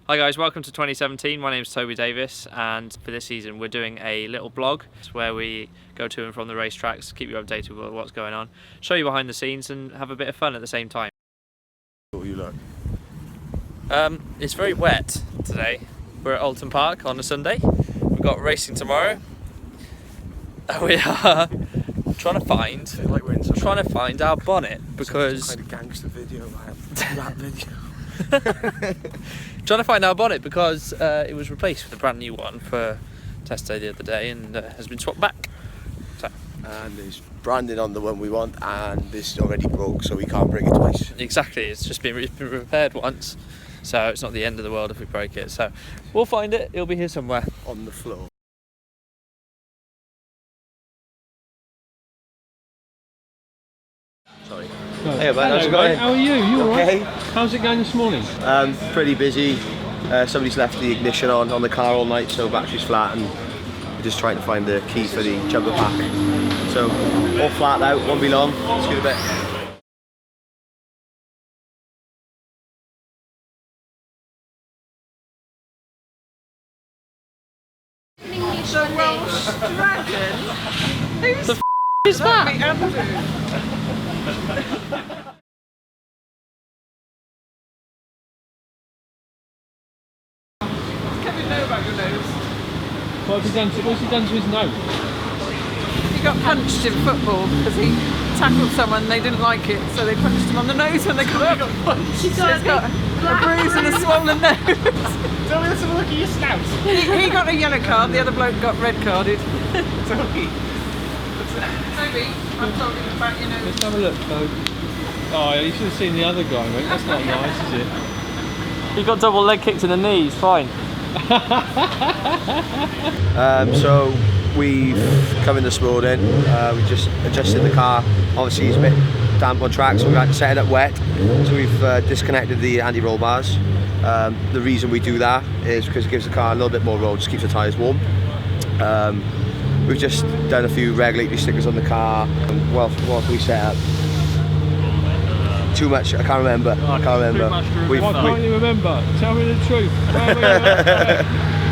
Hi guys, welcome to 2017. My name's Toby Davis, and for this season we're doing a little blog where we go to and from the racetracks, keep you updated with what's going on, show you behind the scenes and have a bit of fun at the same time. What you look? It's very wet today. We're at Oulton Park on a Sunday. We've got racing tomorrow. We are trying to find our bonnet because some kind of gangster video, rap video. trying to find our bonnet because it was replaced with a brand new one for test day the other day and has been swapped back. So. And there's branding on the one we want, and this is already broke, so we can't bring it twice. Exactly, it's just been repaired once, so it's not the end of the world if we break it. So we'll find it. It'll be here somewhere On the floor. Sorry. No. Hey, man, how's it Hello, going? mate. How are you? You Okay. alright? How's it going this morning? Pretty busy. Somebody's left the ignition on the car all night, so battery's flat, and we're just trying to find the key for the jumper pack. So all flat out, won't be long. Let's get a bit. The Welsh dragon? Who's The is that? Kevin know about your nose? What's he done to his nose? He got punched in football because he tackled someone and they didn't like it, so they punched him on the nose when they got up. He's got a bruise and a swollen nose. Tell me let's have a look at your snout. He got a yellow card, the other bloke got red carded. Toby. Toby, I'm talking about your nose. Let's have a look, Toby. Oh, you should have seen the other guy, mate. That's not nice, is it? He got double leg kicked in the knees, fine. So we've come in this morning, we just adjusted the car. Obviously it's a bit damp on track, so we've had to set it up wet. So we've disconnected the anti-roll bars. The reason we do that is because it gives the car a little bit more roll, just keeps the tyres warm. We've just done a few regulatory stickers on the car. What can we set up? Too much, I can't remember. Why can't you remember? Tell me the truth.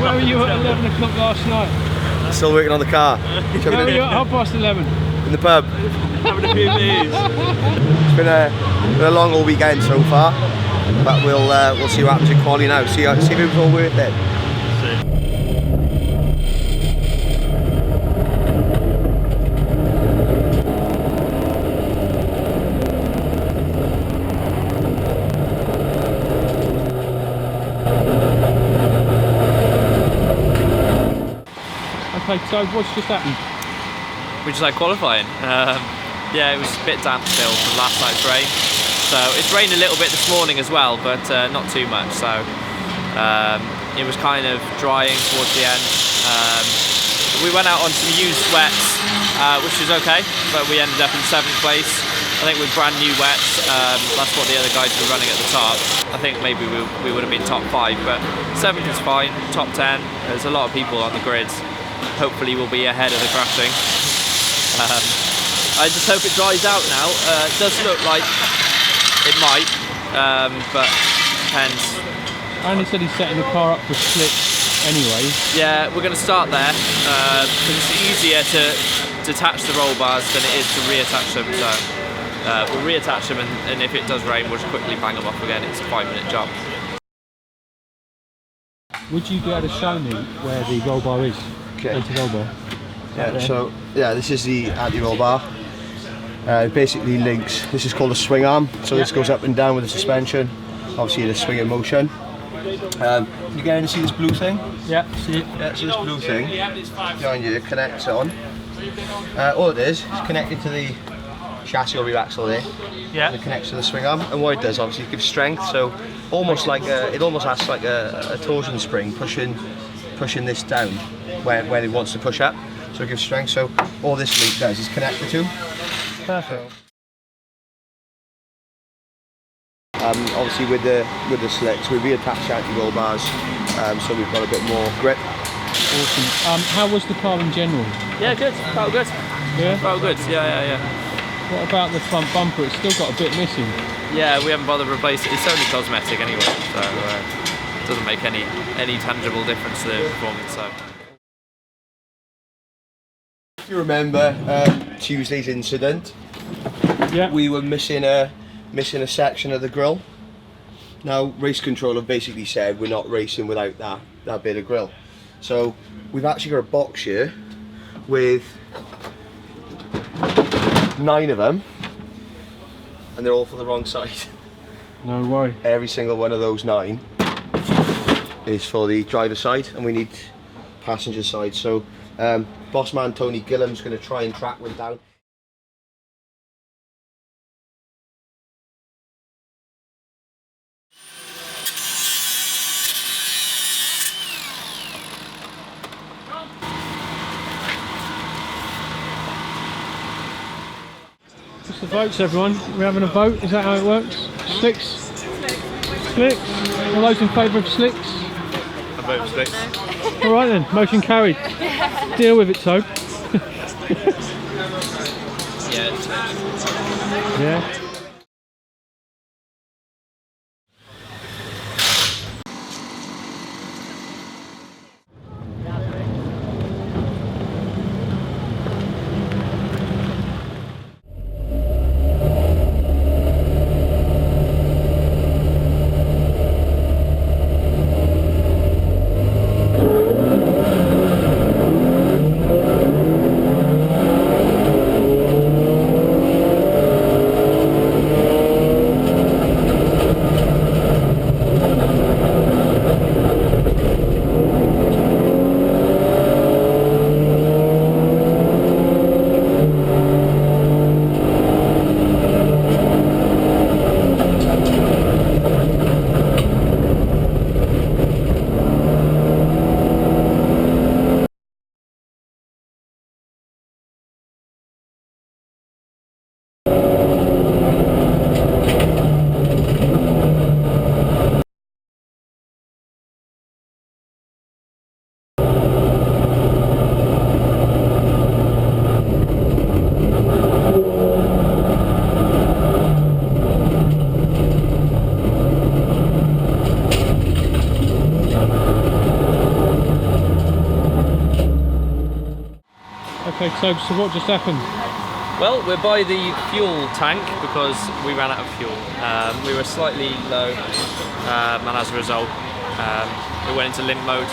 Where were you at 11 o'clock last night? Still working on the car. Where were you at 11:30? In the pub. Having a few beers. It's been a long all weekend so far, but we'll see what happens in quali now. See if it was all worth it. Okay, so what's just happened? We just had qualifying. Yeah, it was a bit damp still from last night's rain. So it's rained a little bit this morning as well, but not too much. So it was kind of drying towards the end. We went out on some used wets, which was okay, but we ended up in 7th place. I think with brand new wets, that's what the other guys were running at the top. I think maybe we would have been top 5, but 7th is fine, top 10. There's a lot of people on the grids. Hopefully we'll be ahead of the crashing. I just hope it dries out now. It does look like it might, but depends. Andy said he's setting the car up for slicks anyway. Yeah, we're going to start there because it's easier to detach the roll bars than it is to reattach them. So we'll reattach them, and if it does rain, we'll just quickly bang them off again. It's a 5-minute job. Would you be able to show me where the roll bar is? Okay. Anti-roll bar. Yeah, so this is the anti-roll bar. It basically links, this is called a swing arm, so this goes up and down with the suspension, obviously the swing in motion. You get in to see this blue thing? Yeah, see it. Yeah, so this blue thing behind you connects on. All it is connected to the chassis or rear axle there. Yeah. It connects to the swing arm, and what it does obviously it gives strength, so almost like it almost acts like a torsion spring pushing this down when it wants to push up, so it gives strength. So all this link does is connect the two. Perfect. Obviously with the slicks we reattach anti-roll bars, so we've got a bit more grip. Awesome. How was the car in general? Yeah, good. Felt good. Yeah? Felt good. Yeah. What about the front bumper? It's still got a bit missing. Yeah, we haven't bothered to replace it. It's only cosmetic anyway, so it doesn't make any tangible difference to the performance. So. If you remember Tuesday's incident, Yeah. we were missing a section of the grill. Now race control have basically said we're not racing without that bit of grill. So we've actually got a box here with 9 of them, and they're all for the wrong side. No way. Every single one of those 9 is for the driver's side, and we need passenger side. So boss man Tony Gillam's going to try and track one down. What's the votes, everyone? We're having a vote. Is that how it works? Slicks? Slicks? All those in favour of slicks? I vote for slicks. All right then, motion carried. Deal with it, Tobe. Yeah. It's, Yeah. Okay, Tobe, so what just happened? well, we're by the fuel tank because we ran out of fuel. We were slightly low, and as a result, we went into limp mode.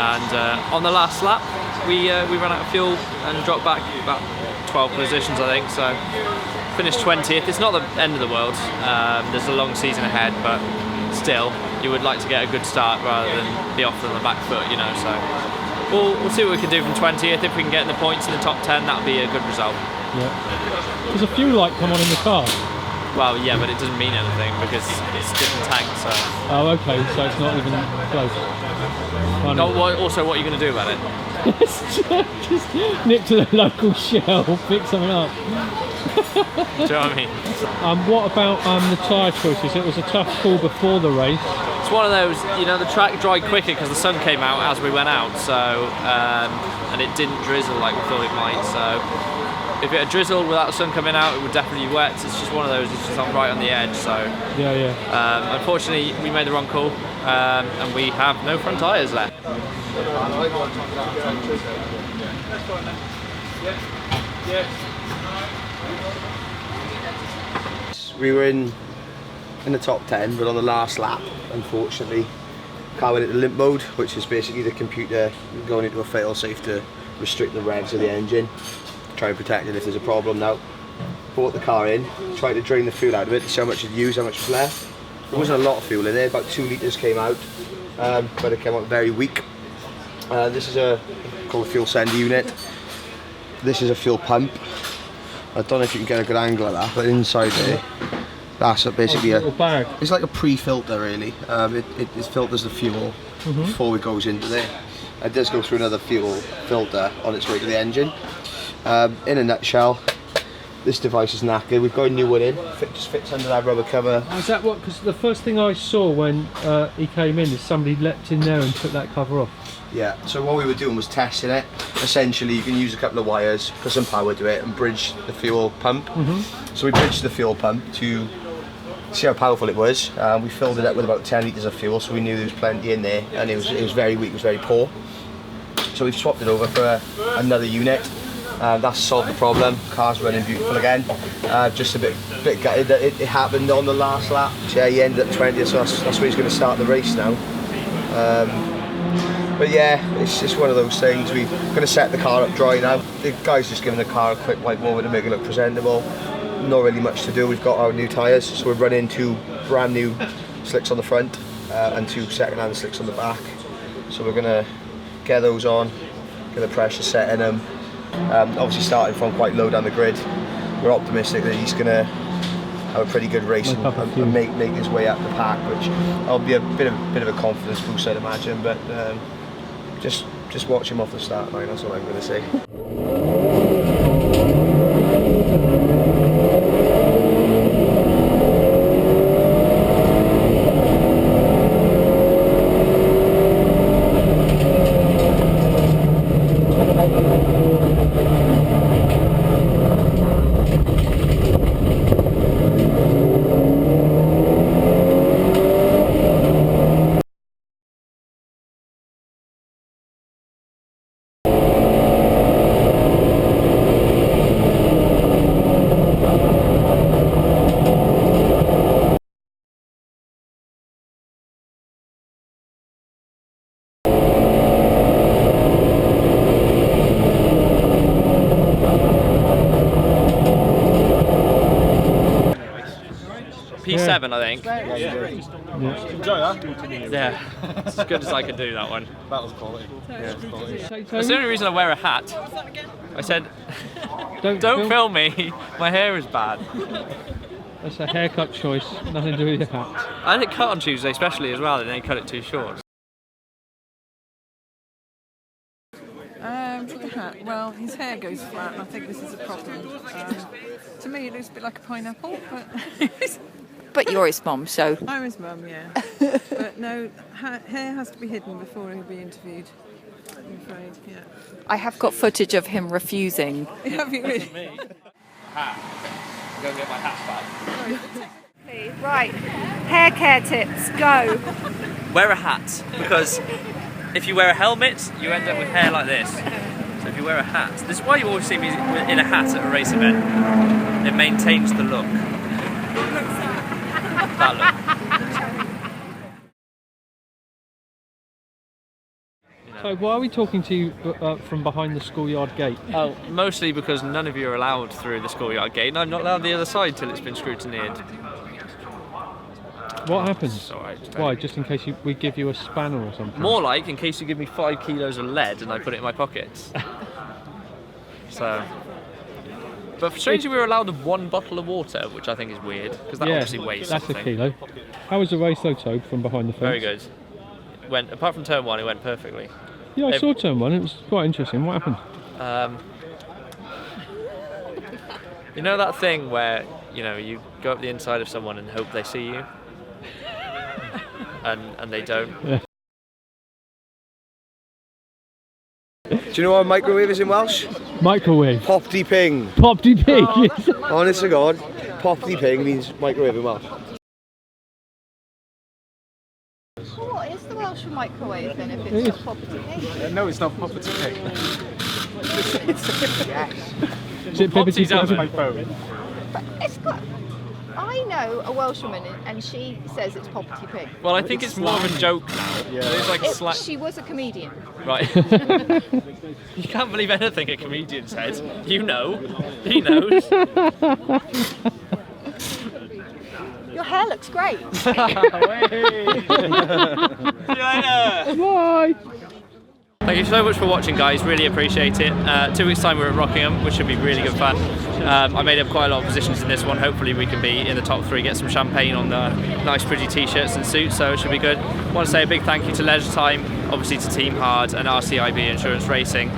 And on the last lap, we ran out of fuel and dropped back about 12 positions, I think. So finished 20th. It's not the end of the world. There's a long season ahead, but still, you would like to get a good start rather than be off on the back foot, you know. So we'll see what we can do from 20th. If we can get in the points in the top 10, that would be a good result. Yeah. Does a fuel light come on in the car? Well, yeah, but it doesn't mean anything because it's a different tank. So. Oh, okay. So it's not even close. Also, what are you going to do about it? Just nip to the local Shell, pick something up. Do you know what I mean? What about the tyre choices? It was a tough call before the race. It's one of those, you know, the track dried quicker because the sun came out as we went out, so and it didn't drizzle like we thought it might. So if it had drizzled without the sun coming out, it would definitely be wet. It's just one of those. It's just right on the edge. So yeah. Unfortunately, we made the wrong call, and we have no front tyres left. We were in the top 10, but on the last lap, unfortunately, car went into limp mode, which is basically the computer going into a fail-safe to restrict the revs of the engine, try and protect it if there's a problem. Now, brought the car in, tried to drain the fuel out of it to see how much it used, how much was left. There wasn't a lot of fuel in there, about 2 litres came out, but it came out very weak. This is called a fuel send unit. This is a fuel pump. I don't know if you can get a good angle of that, but inside there, that's basically a little bag. It's like a pre-filter really. It filters the fuel before it goes into there. It does go through another fuel filter on its way to the engine. In a nutshell, this device is knackered. We've got a new one in. It just fits under that rubber cover. Is that what? Because the first thing I saw when he came in is somebody leapt in there and took that cover off. Yeah, so what we were doing was testing it. Essentially, you can use a couple of wires, put some power to it, and bridge the fuel pump. So we bridged the fuel pump to see how powerful it was. We filled it up with about 10 litres of fuel, so we knew there was plenty in there, and it was very weak, it was very poor. So we've swapped it over for another unit. That's solved the problem. Car's running beautiful again. Just a bit gutted that it happened on the last lap. Yeah, he ended up 20th, so that's where he's going to start the race now. But yeah, it's just one of those things. We're going to set the car up dry now. The guy's just giving the car a quick wipe over to make it look presentable. Not really much to do. We've got our new tyres, so we're running 2 brand new slicks on the front and 2 second-hand slicks on the back. So we're going to get those on, get the pressure set in them. Obviously starting from quite low down the grid, we're optimistic that he's going to have a pretty good race and make his way up the pack, which will be a bit of a confidence boost, I'd imagine. But just watch him off the start line. That's all I'm going to say. P7, I think. Yeah. Enjoy that. Yeah, it's as good as I could do that one. That was quality. Yeah, was quality. That's the only reason I wear a hat. I said, don't film me, my hair is bad. That's a haircut choice, nothing to do with your hat. I had it cut on Tuesday especially as well, and they cut it too short. With the hat, well, his hair goes flat, and I think this is a problem. To me, it looks a bit like a pineapple, but But you're his mum, so... I'm his mum, yeah. But no, hair has to be hidden before he'll be interviewed, I'm afraid, yeah. I have got footage of him refusing. Have you really? Hat. I'm going to get my hat back. Right, hair care tips, go. Wear a hat, because if you wear a helmet, you end up with hair like this. So if you wear a hat, this is why you always see me in a hat at a race event. It maintains the look. That look. So why are we talking to you from behind the schoolyard gate? Oh, mostly because none of you are allowed through the schoolyard gate, and I'm not allowed the other side till it's been scrutineered. What happens? Alright. Why? Just in case we give you a spanner or something? More like in case you give me 5 kilos of lead and I put it in my pockets. So. But strangely, we were allowed 1 bottle of water, which I think is weird, because that obviously weighs that's something. a kilo. How was the race though, Tobe, from behind the fence? Very good. Apart from turn 1, it went perfectly. Yeah, I saw turn 1, it was quite interesting. What happened? You know that thing where, you go up the inside of someone and hope they see you? and they don't? Yeah. Do you know what a microwave is in Welsh? Microwave. Popty ping. Popty pig, yes. Honest to God, popty ping means microwave in Welsh. What is the Welsh for microwave then if it's not property pig? No, it's not property pig. Yes. Is it Pippity's Popty's oven. My phone. But it's got... I know a Welsh woman and she says it's property pig. Well, I think it's more of a joke now. Yeah. It's like slack. She was a comedian. Right. You can't believe anything a comedian says. You know. He knows. Your hair looks great. See you later. Bye. Thank you so much for watching, guys. Really appreciate it. 2 weeks time we're at Rockingham, which should be really good fun. I made up quite a lot of positions in this one. Hopefully we can be in the top 3, get some champagne on the nice pretty t-shirts and suits, so it should be good. I want to say a big thank you to Leisure Time, obviously to Team Hard and RCIB Insurance Racing.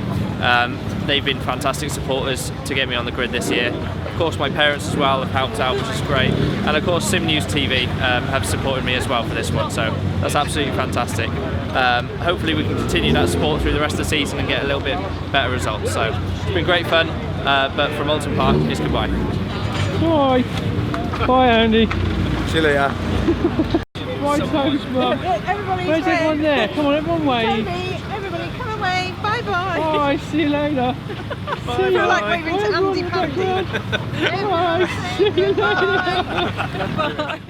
They've been fantastic supporters to get me on the grid this year. Of course my parents as well have helped out, which is great. And of course Sim News TV have supported me as well for this one, so that's absolutely fantastic. Hopefully we can continue that support through the rest of the season and get a little bit better results. So it's been great fun, but from Oulton Park, it's goodbye. Bye. Bye, Andy. See you later. My toes, Mum. Everybody's Where's everyone there? Come on, everyone wave. Toby, everybody, come away. Bye bye. Bye, see you later. I feel like waving to Andy Pandy. Bye, see you later. Bye.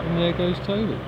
And there goes Toby.